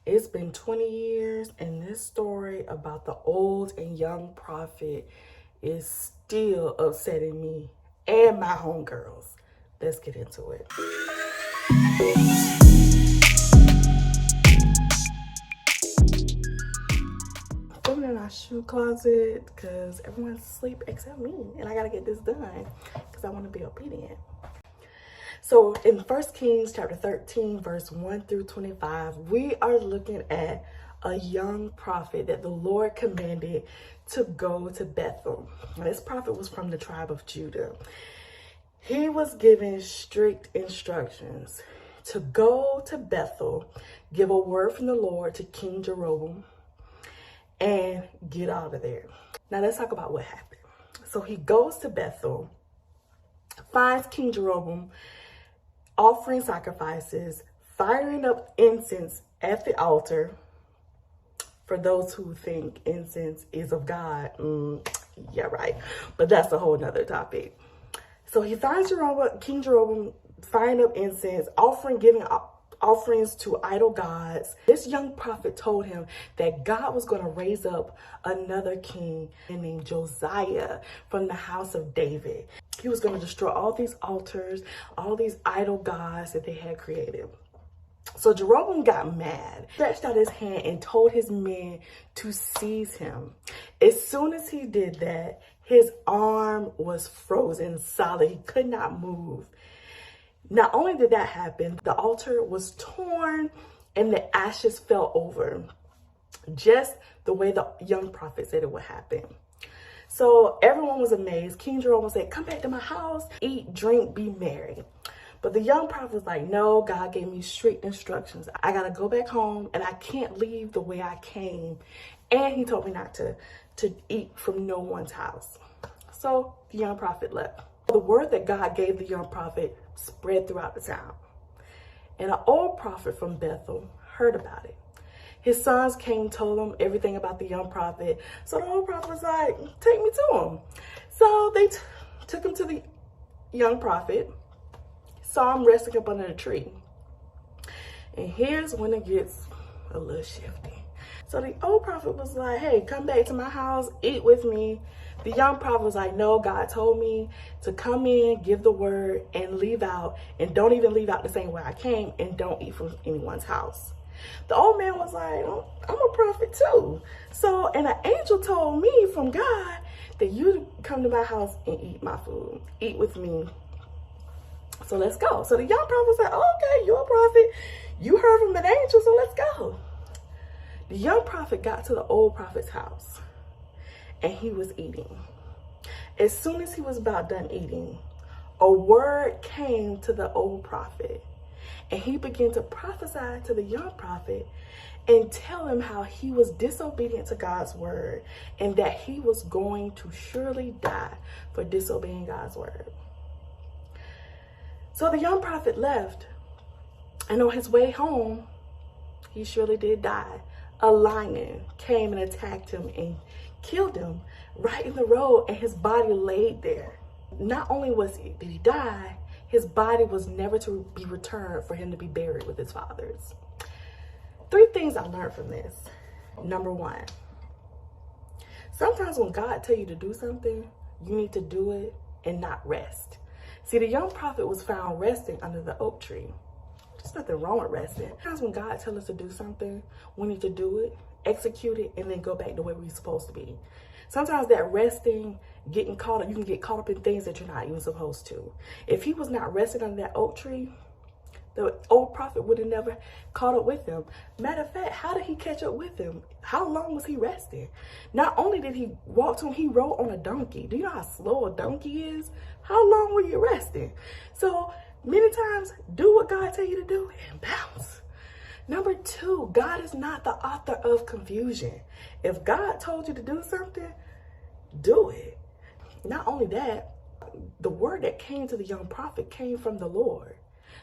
It's been 20 years, and this story about the old and young prophet is still upsetting me and my homegirls. Let's get into it. Going in our shoe closet because everyone's asleep except me, and I gotta get this done because I want to be obedient. So in 1 Kings chapter 13, verse 1 through 25, we are looking at a young prophet that the Lord commanded to go to Bethel. Now, this prophet was from the tribe of Judah. He was given strict instructions to go to Bethel, give a word from the Lord to King Jeroboam, and get out of there. Now let's talk about what happened. So he goes to Bethel, finds King Jeroboam offering sacrifices, firing up incense at the altar. For those who think incense is of God, yeah, right. But that's a whole nother topic. So he finds King Jeroboam firing up incense, giving offerings to idol gods. This young prophet told him that God was going to raise up another king named Josiah from the house of David. He was going to destroy all these altars, all these idol gods that they had created. So Jeroboam got mad, stretched out his hand and told his men to seize him. As soon as he did that, his arm was frozen solid. He could not move. Not only did that happen, the altar was torn and the ashes fell over, just the way the young prophet said it would happen. So everyone was amazed. King Jeroboam said, "Come back to my house, eat, drink, be merry." But the young prophet was like, "No, God gave me strict instructions. I got to go back home and I can't leave the way I came. And he told me not to eat from no one's house." So the young prophet left. The word that God gave the young prophet spread throughout the town. And an old prophet from Bethel heard about it. His sons came, told him everything about the young prophet. So the old prophet was like, "Take me to him." So they took him to the young prophet, saw him resting up under the tree. And here's when it gets a little shifty. So the old prophet was like, "Hey, come back to my house, eat with me." The young prophet was like, "No, God told me to come in, give the word, and leave out. And don't even leave out the same way I came, and don't eat from anyone's house." The old man was like, "I'm a prophet too. So, and an angel told me from God that you come to my house and eat my food, eat with me. So let's go." So the young prophet was like, "Oh, okay, you're a prophet. You heard from an angel, so let's go." The young prophet got to the old prophet's house and he was eating. As soon as he was about done eating, a word came to the old prophet. And he began to prophesy to the young prophet and tell him how he was disobedient to God's word and that he was going to surely die for disobeying God's word. So the young prophet left, and on his way home, he surely did die. A lion came and attacked him and killed him right in the road, and his body laid there. Not only did he die, his body was never to be returned for him to be buried with his fathers. 3 things I learned from this. Number 1, sometimes when God tells you to do something, you need to do it and not rest. See, the young prophet was found resting under the oak tree. There's nothing wrong with resting. Sometimes when God tells us to do something, we need to do it, execute it, and then go back to where we're supposed to be. Sometimes that resting, getting caught up, you can get caught up in things that you're not even supposed to. If he was not resting under that oak tree, the old prophet would have never caught up with him. Matter of fact, how did he catch up with him? How long was he resting? Not only did he walk to him, he rode on a donkey. Do you know how slow a donkey is? How long were you resting? So many times, do what God tells you to do and bounce. Number 2, God is not the author of confusion. If God told you to do something, do it. Not only that, the word that came to the young prophet came from the Lord.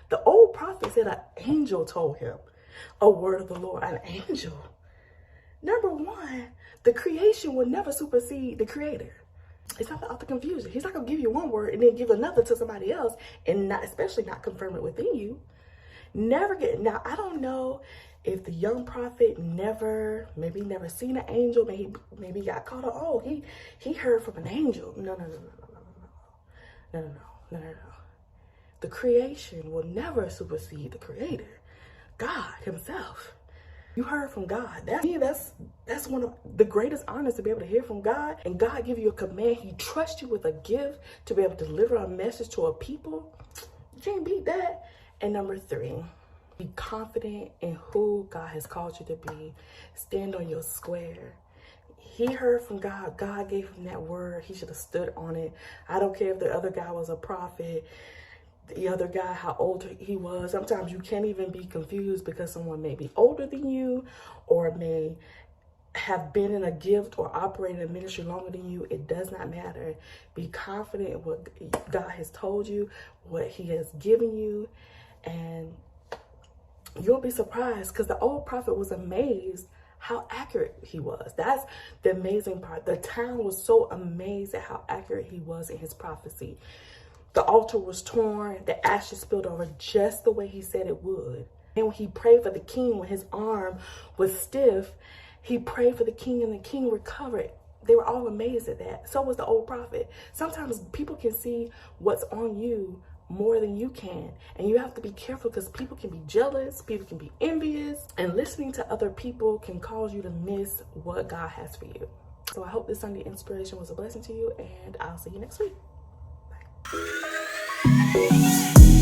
The old prophet said an angel told him a word of the Lord, an angel. Number 1, the creation will never supersede the creator. It's not the author of confusion. He's not going to give you one word and then give another to somebody else and especially not confirm it within you. Never get, now I don't know if the young prophet maybe never seen an angel, maybe got caught up, oh, he heard from an angel. No. The creation will never supersede the creator, God himself. You heard from God. That's one of the greatest honors, to be able to hear from God, and God give you a command. He trusts you with a gift to be able to deliver a message to a people. You can't beat that. And number 3, be confident in who God has called you to be. Stand on your square. He heard from God. God gave him that word. He should have stood on it. I don't care if the other guy was a prophet, the other guy, how old he was. Sometimes you can't even be confused because someone may be older than you, or may have been in a gift or operated in ministry longer than you. It does not matter. Be confident in what God has told you, what he has given you, and you'll be surprised, because the old prophet was amazed how accurate he was. That's the amazing part. The town was so amazed at how accurate he was in his prophecy. The altar was torn, the ashes spilled over just the way he said it would. And when he prayed for the king, when his arm was stiff, he prayed for the king and the king recovered. They were all amazed at that. So was the old prophet. Sometimes people can see what's on you more than you can, and you have to be careful, because people can be jealous, people can be envious, and listening to other people can cause you to miss what God has for you. So I hope this Sunday inspiration was a blessing to you, and I'll see you next week. Bye.